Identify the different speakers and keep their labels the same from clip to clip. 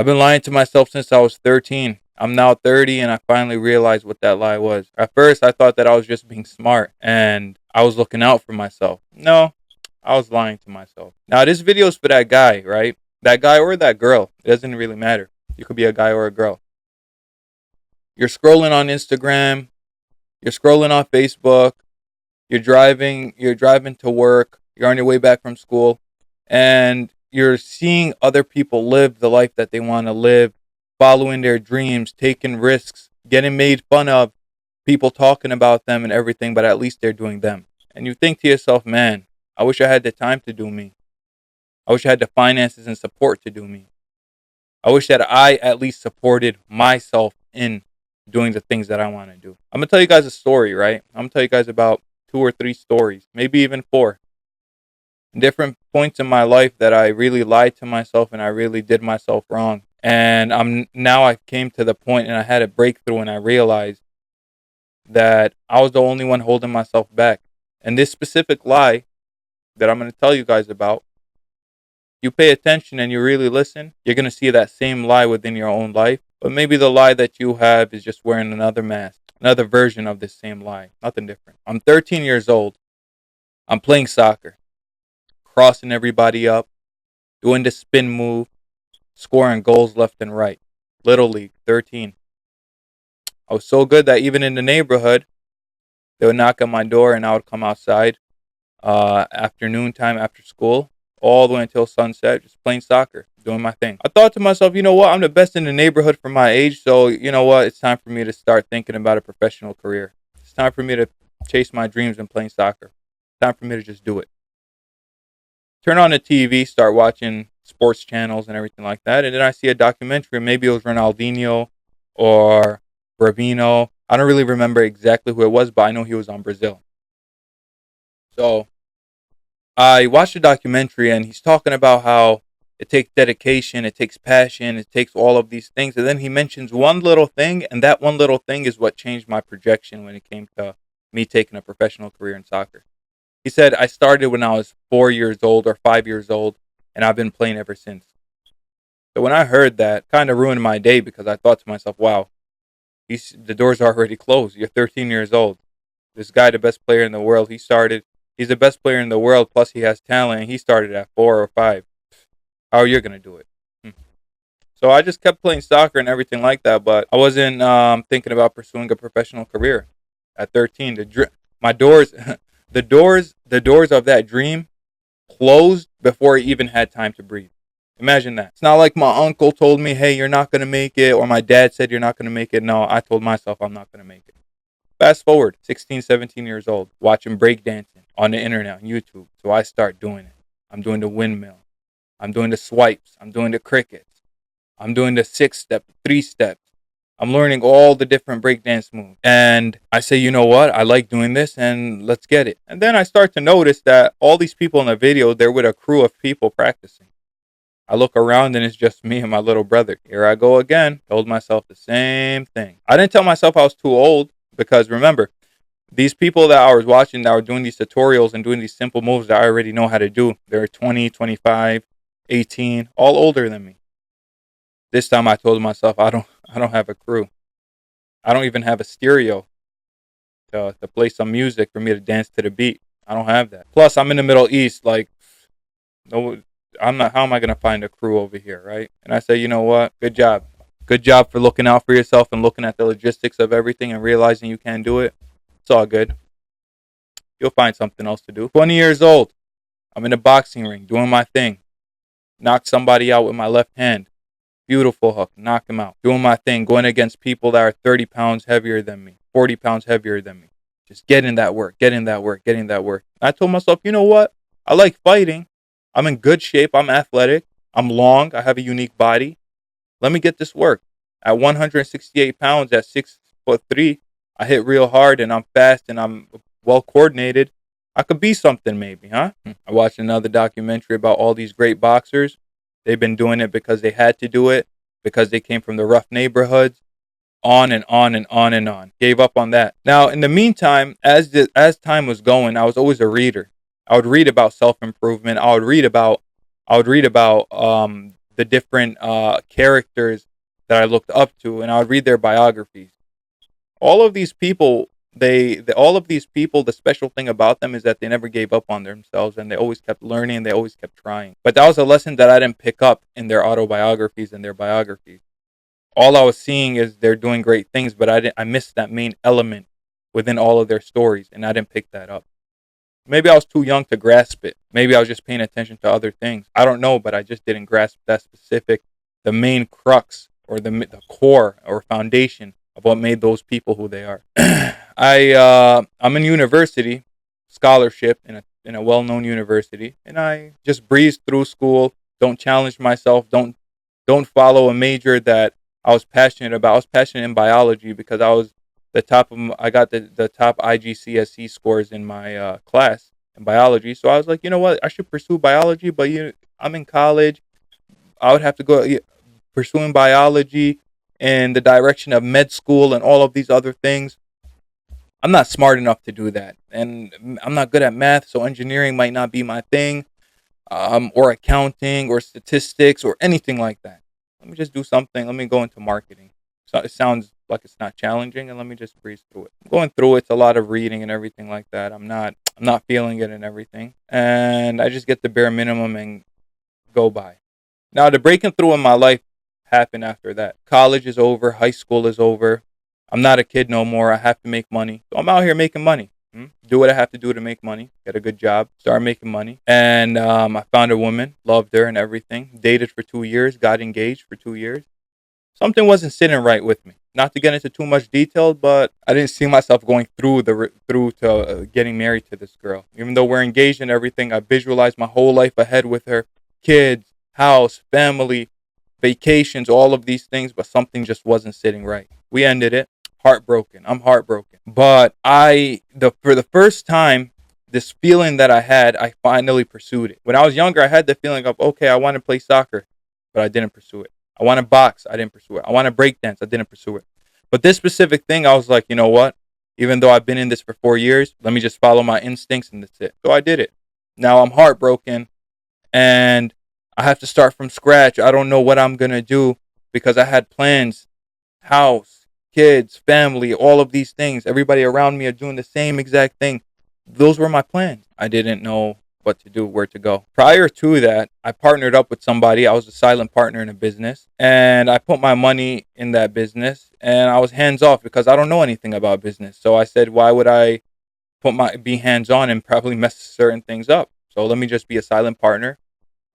Speaker 1: I've been lying to myself since I was 13. I'm now 30 and I finally realized what that lie was. At first, I thought that I was just being smart and I was looking out for myself. No, I was lying to myself. Now, this video is for that guy, right? That guy or that girl. It doesn't really matter. You could be a guy or a girl. You're scrolling on Instagram, you're scrolling on Facebook, you're driving to work, you're on your way back from school, and you're seeing other people live the life that they want to live, following their dreams, taking risks, getting made fun of, people talking about them and everything, but at least they're doing them. And you think to yourself, man, I wish I had the time to do me. I wish I had the finances and support to do me. I wish that I at least supported myself in doing the things that I want to do. I'm going to tell you guys a story, right? I'm going to tell you guys about 2 or 3 stories, maybe even 4. Different points in my life that I really lied to myself and I really did myself wrong. And I came to the point and I had a breakthrough and I realized that I was the only one holding myself back. And this specific lie that I'm going to tell you guys about, you pay attention and you really listen, you're going to see that same lie within your own life. But maybe the lie that you have is just wearing another mask, another version of this same lie. Nothing different. I'm 13 years old. I'm playing soccer, crossing everybody up, doing the spin move, scoring goals left and right. Little League, 13. I was so good that even in the neighborhood, they would knock on my door and I would come outside afternoon time after school, all the way until sunset, just playing soccer, doing my thing. I thought to myself, you know what? I'm the best in the neighborhood for my age, so you know what? It's time for me to start thinking about a professional career. It's time for me to chase my dreams in playing soccer. It's time for me to just do it. Turn on the TV, start watching sports channels and everything like that, and then I see a documentary. Maybe it was Ronaldinho or Bravino. I don't really remember exactly who it was, but I know he was on Brazil. So I watched the documentary and he's talking about how it takes dedication, it takes passion, it takes all of these things. And then he mentions one little thing, and that one little thing is what changed my projection when it came to me taking a professional career in soccer. He said, I started when I was 4 years old or 5 years old, and I've been playing ever since. So when I heard that, kind of ruined my day because I thought to myself, wow, the doors are already closed. You're 13 years old. This guy, the best player in the world, he's the best player in the world, plus he has talent, and he started at 4 or 5. How are you going to do it? So I just kept playing soccer and everything like that, but I wasn't thinking about pursuing a professional career. At 13, my doors, the doors of that dream closed before I even had time to breathe. Imagine that. It's not like my uncle told me, hey, you're not going to make it, or my dad said you're not going to make it. No, I told myself I'm not going to make it. Fast forward, 16, 17 years old, watching breakdancing on the internet, on YouTube. So I start doing it. I'm doing the windmill. I'm doing the swipes. I'm doing the crickets. I'm doing the 6-step, 3-steps. I'm learning all the different breakdance moves. And I say, you know what? I like doing this and let's get it. And then I start to notice that all these people in the video, they're with a crew of people practicing. I look around and it's just me and my little brother. Here I go again. Told myself the same thing. I didn't tell myself I was too old because remember, these people that I was watching that were doing these tutorials and doing these simple moves that I already know how to do, they're 20, 25, 18, all older than me. This time I told myself I don't have a crew. I don't even have a stereo to play some music for me to dance to the beat. I don't have that. Plus I'm in the Middle East, like no, I'm not. How am I gonna find a crew over here, right? And I say, you know what? Good job. Good job for looking out for yourself and looking at the logistics of everything and realizing you can't do it. It's all good. You'll find something else to do. 20 years old. I'm in a boxing ring doing my thing. Knock somebody out with my left hand. Beautiful hook. Knock him out. Doing my thing. Going against people that are 30 pounds heavier than me. 40 pounds heavier than me. Just getting that work. Getting that work. Getting that work. And I told myself, you know what? I like fighting. I'm in good shape. I'm athletic. I'm long. I have a unique body. Let me get this work. At 168 pounds, at 6'3", I hit real hard and I'm fast and I'm well coordinated. I could be something maybe, huh? I watched another documentary about all these great boxers. They've been doing it because they had to do it, because they came from the rough neighborhoods, on and on and on and on. Gave up on that. Now, in the meantime, as time was going, I was always a reader. I would read about self-improvement. I would read about the different characters that I looked up to, and I would read their biographies. All of these people, all of these people, the special thing about them is that they never gave up on themselves, and they always kept learning. They always kept trying. But that was a lesson that I didn't pick up in their autobiographies and their biographies. All I was seeing is they're doing great things, but I missed that main element within all of their stories, and I didn't pick that up. Maybe I was too young to grasp it. Maybe I was just paying attention to other things. I don't know, but I just didn't grasp that specific, the main crux or the core or foundation of what made those people who they are. I'm in university, scholarship in a well-known university, and I just breeze through school. Don't challenge myself. Don't follow a major that I was passionate about. I was passionate in biology because I got the top IGCSE scores in my class in biology. So I was like, you know what? I should pursue biology, but I'm in college. I would have to go pursuing biology in the direction of med school and all of these other things. I'm not smart enough to do that, and I'm not good at math, so engineering might not be my thing, or accounting, or statistics, or anything like that. Let me just do something. Let me go into marketing. So it sounds like it's not challenging, and let me just breeze through it. I'm going through it's a lot of reading and everything like that. I'm not feeling it and everything, and I just get the bare minimum and go by. Now the breaking through in my life happened after that. College is over. High school is over. I'm not a kid no more. I have to make money. So I'm out here making money. Do what I have to do to make money. Get a good job. Start making money. And I found a woman. Loved her and everything. Dated for 2 years. Got engaged for 2 years. Something wasn't sitting right with me. Not to get into too much detail, but I didn't see myself going through to getting married to this girl. Even though we're engaged and everything, I visualized my whole life ahead with her. Kids, house, family, vacations, all of these things, but something just wasn't sitting right. We ended it. Heartbroken. I'm heartbroken. But for the first time, this feeling that I had, I finally pursued it. When I was younger, I had the feeling of, okay, I want to play soccer, but I didn't pursue it. I want to box. I didn't pursue it. I want to break dance. I didn't pursue it. But this specific thing, I was like, you know what? Even though I've been in this for 4 years, let me just follow my instincts and that's it. So I did it. Now I'm heartbroken and I have to start from scratch. I don't know what I'm going to do because I had plans, house, kids, family, all of these things. Everybody around me are doing the same exact thing. Those were my plans. I didn't know what to do, where to go. Prior to that, I partnered up with somebody. I was a silent partner in a business, and I put my money in that business, and I was hands off because I don't know anything about business. So I said, why would I be hands on and probably mess certain things up? So let me just be a silent partner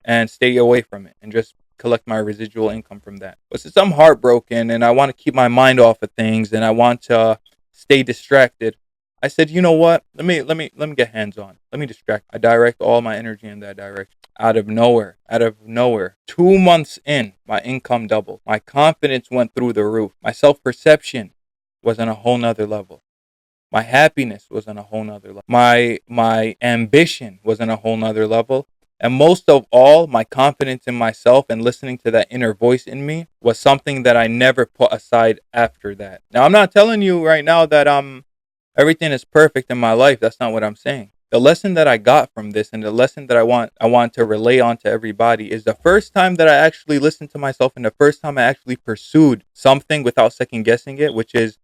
Speaker 1: and stay away from it and just collect my residual income from that. But since I'm heartbroken and I want to keep my mind off of things and I want to stay distracted, I said, you know what? Let me get hands on. Let me distract. I direct all my energy in that direction. Out of nowhere, 2 months in, my income doubled. My confidence went through the roof. My self-perception was on a whole nother level. My happiness was on a whole nother level. My ambition was on a whole nother level. And most of all, my confidence in myself and listening to that inner voice in me was something that I never put aside after that. Now, I'm not telling you right now that everything is perfect in my life. That's not what I'm saying. The lesson that I got from this and the lesson that I want to relay on to everybody is the first time that I actually listened to myself and the first time I actually pursued something without second guessing it, which is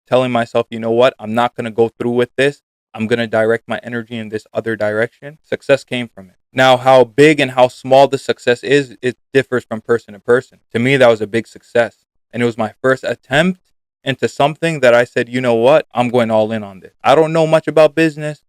Speaker 1: telling myself, you know what, I'm not going to go through with this. I'm going to direct my energy in this other direction. Success came from it. Now, how big and how small the success is, it differs from person to person. To me, that was a big success. And it was my first attempt into something that I said, you know what, I'm going all in on this. I don't know much about business.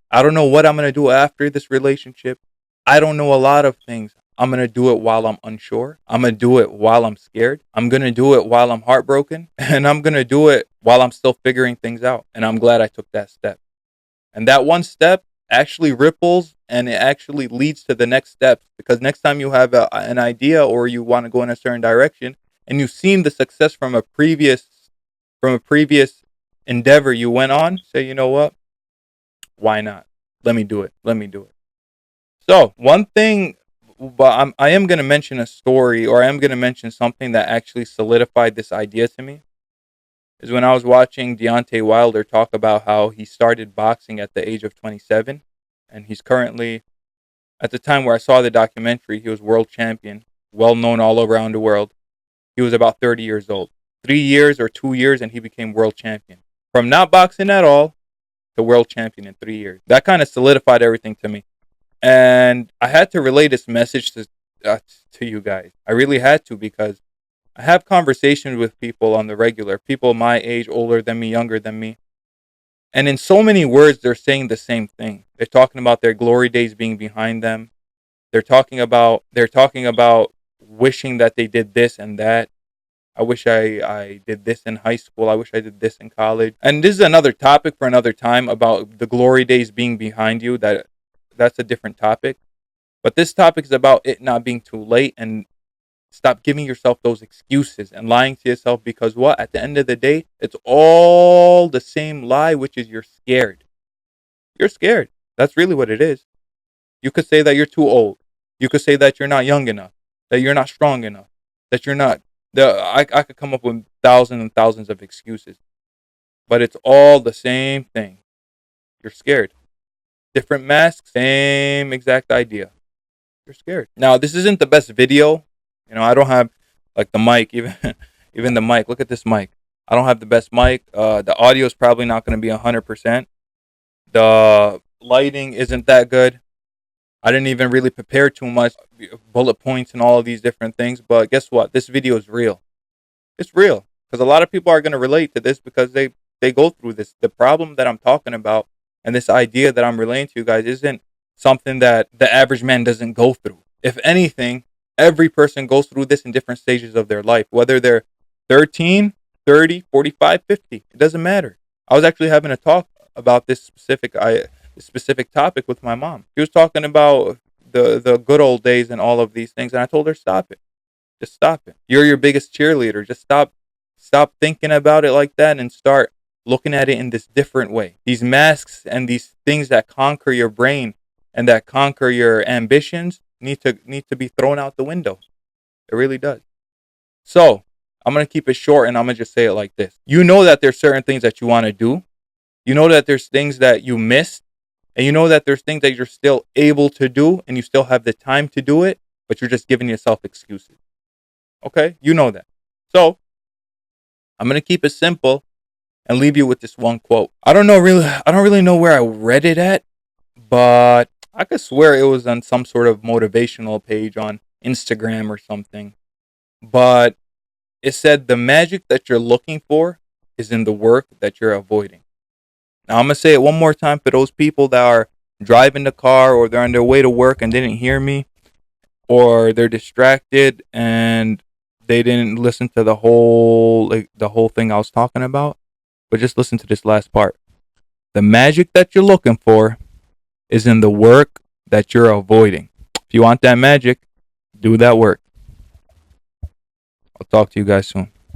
Speaker 1: I don't know what I'm going to do after this relationship. I don't know a lot of things. I'm going to do it while I'm unsure. I'm going to do it while I'm scared. I'm going to do it while I'm heartbroken. And I'm going to do it while I'm still figuring things out. And I'm glad I took that step. And that one step actually ripples and it actually leads to the next steps. Because next time you have an idea or you want to go in a certain direction and you've seen the success from a previous endeavor you went on, say, you know what? Why not? Let me do it. So one thing, but I am going to mention a story, or I am going to mention something that actually solidified this idea to me, is when I was watching Deontay Wilder talk about how he started boxing at the age of 27, and he's currently, at the time where I saw the documentary, he was world champion. well known all around the world. He was about 30 years old. 3 years or 2 years, and he became world champion. From not boxing at all to world champion in 3 years. That kind of solidified everything to me. And I had to relay this message to you guys. I really had to, because I have conversations with people on the regular, people my age, older than me, younger than me. And in so many words, they're saying the same thing. They're talking about their glory days being behind them. They're talking about wishing that they did this and that. I wish I did this in high school. I wish I did this in college. And this is another topic for another time, about the glory days being behind you. That's a different topic. But this topic is about it not being too late, and stop giving yourself those excuses and lying to yourself, because what? At the end of the day, it's all the same lie, which is you're scared. You're scared. That's really what it is. You could say that you're too old. You could say that you're not young enough, that you're not strong enough, that you're not. I could come up with thousands and thousands of excuses, but it's all the same thing. You're scared. Different masks, same exact idea. You're scared. Now, this isn't the best video. I don't have like the mic, even even the mic. Look at this mic. I don't have the best mic. The audio is probably not going to be 100%. The lighting isn't that good. I didn't even really prepare too much, bullet points and all of these different things. But guess what? This video is real. It's real, because a lot of people are going to relate to this, because they go through this. The problem that I'm talking about and this idea that I'm relaying to you guys isn't something that the average man doesn't go through. If anything, every person goes through this in different stages of their life, whether they're 13, 30, 45, 50. It doesn't matter. I was actually having a talk about this specific topic with my mom. She was talking about the good old days and all of these things, and I told her, stop it. Just stop it. You're your biggest cheerleader. Just stop thinking about it like that, and start looking at it in this different way. These masks and these things that conquer your brain and that conquer your ambitions need to be thrown out the window. It really does. So I'm gonna keep it short, and I'm gonna just say it like this. You know that there's certain things that you want to do. You know that there's things that you missed, and you know that there's things that you're still able to do, and you still have the time to do it, but you're just giving yourself excuses. Okay? You know that. So I'm gonna keep it simple and leave you with this one quote. I don't really know where I read it at, but I could swear it was on some sort of motivational page on Instagram or something. But it said the magic that you're looking for is in the work that you're avoiding. Now I'm gonna say it one more time for those people that are driving the car, or they're on their way to work and didn't hear me, or they're distracted and they didn't listen to the whole thing I was talking about. But just listen to this last part. The magic that you're looking for is in the work that you're avoiding. If you want that magic, do that work. I'll talk to you guys soon.